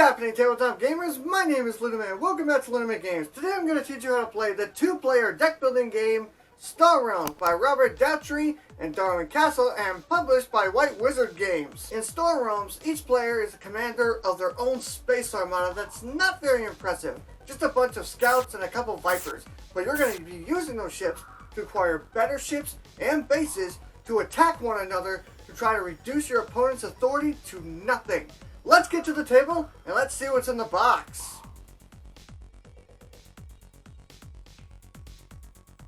happening, tabletop gamers? My name is LeunameGames. Welcome back to LeunameGames. Today I'm going to teach you how to play the two-player deck-building game Star Realms by Robert Dougherty and Darwin Kastle and published by White Wizard Games. In Star Realms, each player is a commander of their own space armada that's not very impressive. Just a bunch of scouts and a couple vipers. But you're going to be using those ships to acquire better ships and bases to attack one another to try to reduce your opponent's authority to nothing. Let's get to the table and let's see what's in the box.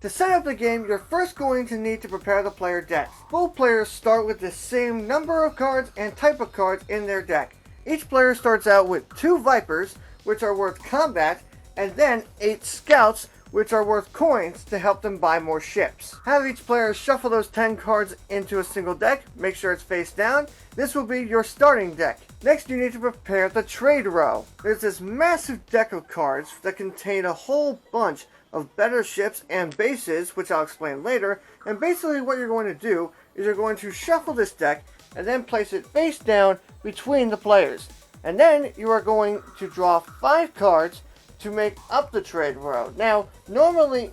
To set up the game, you're first going to need to prepare the player decks. Both players start with the same number of cards and type of cards in their deck. Each player starts out with 2 Vipers, which are worth combat, and then 8 Scouts, which are worth coins to help them buy more ships. Have each player shuffle those 10 cards into a single deck. Make sure it's face down. This will be your starting deck. Next, you need to prepare the trade row. There's this massive deck of cards that contain a whole bunch of better ships and bases, which I'll explain later. And basically what you're going to do is you're going to shuffle this deck and then place it face down between the players. And then you are going to draw 5 cards to make up the trade row. Now, normally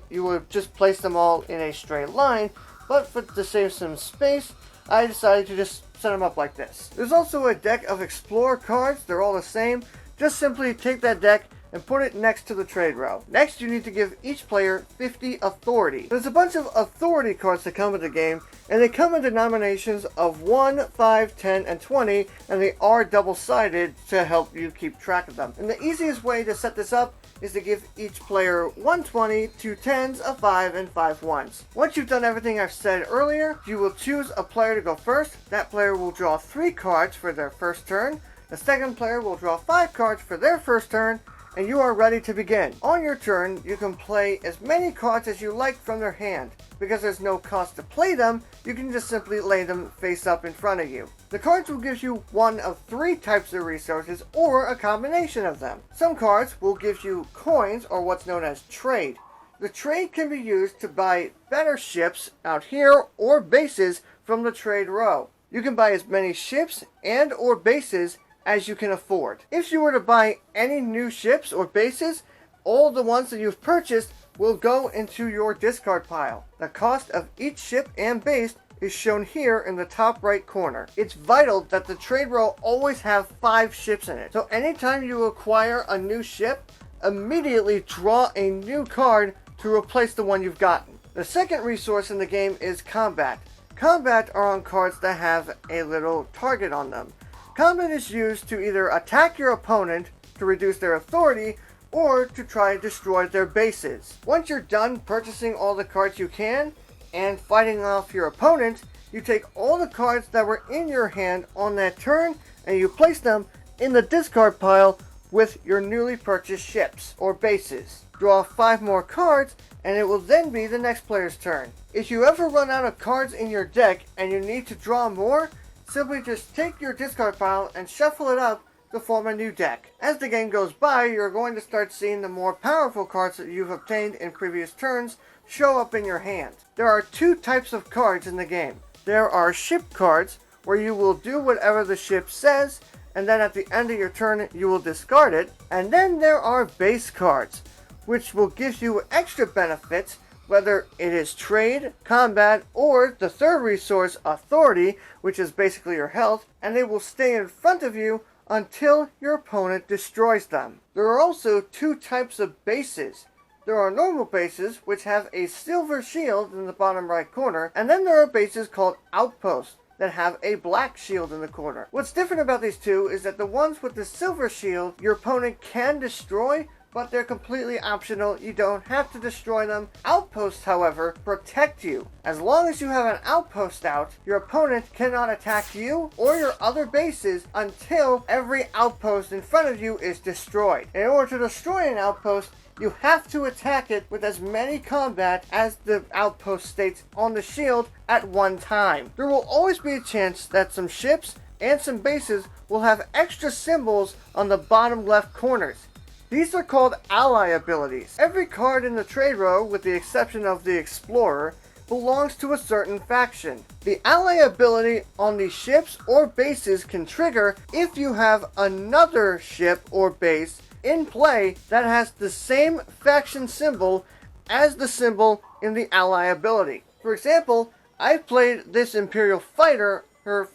you would just place them all in a straight line, but to save some space, I decided to just set them up like this. There's also a deck of Explorer cards. They're all the same. Just simply take that deck and put it next to the trade row. Next, you need to give each player 50 authority. There's a bunch of authority cards that come with the game, and they come in denominations of 1, 5, 10, and 20, and they are double-sided to help you keep track of them. And the easiest way to set this up is to give each player 1 20, 2 10s, a 5, and 5 1s. Once you've done everything I've said earlier, you will choose a player to go first. That player will draw 3 cards for their first turn. The second player will draw 5 cards for their first turn, and you are ready to begin. On your turn, you can play as many cards as you like from their hand. Because there's no cost to play them, you can just simply lay them face up in front of you. The cards will give you one of 3 types of resources or a combination of them. Some cards will give you coins or what's known as trade. The trade can be used to buy better ships out here or bases from the trade row. You can buy as many ships and or bases as you can afford. If you were to buy any new ships or bases, all the ones that you've purchased will go into your discard pile. The cost of each ship and base is shown here in the top right corner. It's vital that the trade row always have 5 ships in it. So anytime you acquire a new ship, immediately draw a new card to replace the one you've gotten. The second resource in the game is combat. Combat are on cards that have a little target on them. Combat is used to either attack your opponent to reduce their authority or to try and destroy their bases. Once you're done purchasing all the cards you can and fighting off your opponent, you take all the cards that were in your hand on that turn and you place them in the discard pile with your newly purchased ships or bases. Draw 5 more cards and it will then be the next player's turn. If you ever run out of cards in your deck and you need to draw more, simply just take your discard pile and shuffle it up to form a new deck. As the game goes by, you're going to start seeing the more powerful cards that you've obtained in previous turns show up in your hand. There are 2 types of cards in the game. There are ship cards, where you will do whatever the ship says, and then at the end of your turn you will discard it. And then there are base cards, which will give you extra benefits, whether it is trade, combat, or the third resource, authority, which is basically your health, and they will stay in front of you until your opponent destroys them. There are also 2 types of bases. There are normal bases, which have a silver shield in the bottom right corner, and then there are bases called outposts that have a black shield in the corner. What's different about these 2 is that the ones with the silver shield, your opponent can destroy, but they're completely optional. You don't have to destroy them. Outposts, however, protect you. As long as you have an outpost out, your opponent cannot attack you or your other bases until every outpost in front of you is destroyed. In order to destroy an outpost, you have to attack it with as many combat as the outpost states on the shield at one time. There will always be a chance that some ships and some bases will have extra symbols on the bottom left corners. These are called ally abilities. Every card in the trade row, with the exception of the Explorer, belongs to a certain faction. The ally ability on the ships or bases can trigger if you have another ship or base in play that has the same faction symbol as the symbol in the ally ability. For example, I played this Imperial Fighter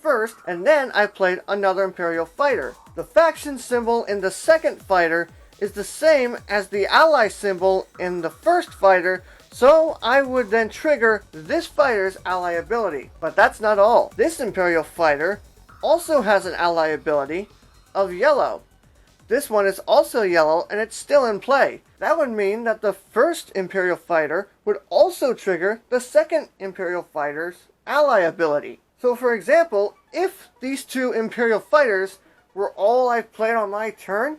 first, and then I played another Imperial Fighter. The faction symbol in the second fighter is the same as the ally symbol in the first fighter, so I would then trigger this fighter's ally ability. But that's not all. This Imperial Fighter also has an ally ability of yellow. This one is also yellow and it's still in play. That would mean that the first Imperial Fighter would also trigger the second Imperial Fighter's ally ability. So for example, if these two Imperial Fighters were all I played on my turn,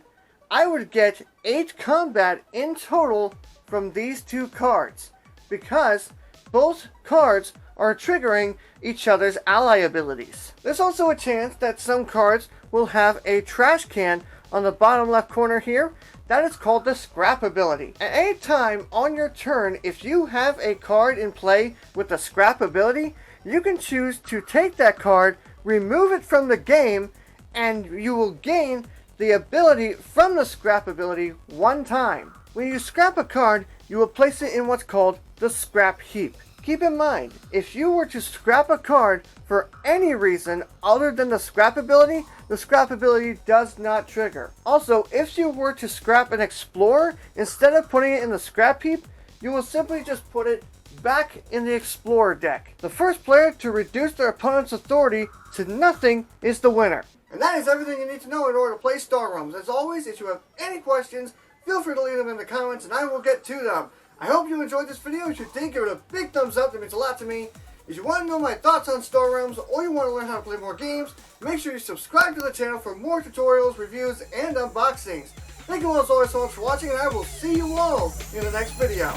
I would get 8 combat in total from these two cards, because both cards are triggering each other's ally abilities. There's also a chance that some cards will have a trash can on the bottom left corner here. That is called the scrap ability. At any time on your turn, if you have a card in play with the scrap ability, you can choose to take that card, remove it from the game, and you will gain the ability from the scrap ability one time. When you scrap a card, you will place it in what's called the scrap heap. Keep in mind, if you were to scrap a card for any reason other than the scrap ability does not trigger. Also, if you were to scrap an Explorer, instead of putting it in the scrap heap, you will simply just put it back in the Explorer deck. The first player to reduce their opponent's authority to nothing is the winner. And that is everything you need to know in order to play Star Realms. As always, if you have any questions, feel free to leave them in the comments and I will get to them. I hope you enjoyed this video. If you did, give it a big thumbs up. That means a lot to me. If you want to know my thoughts on Star Realms or you want to learn how to play more games, make sure you subscribe to the channel for more tutorials, reviews, and unboxings. Thank you all so much for watching, and I will see you all in the next video.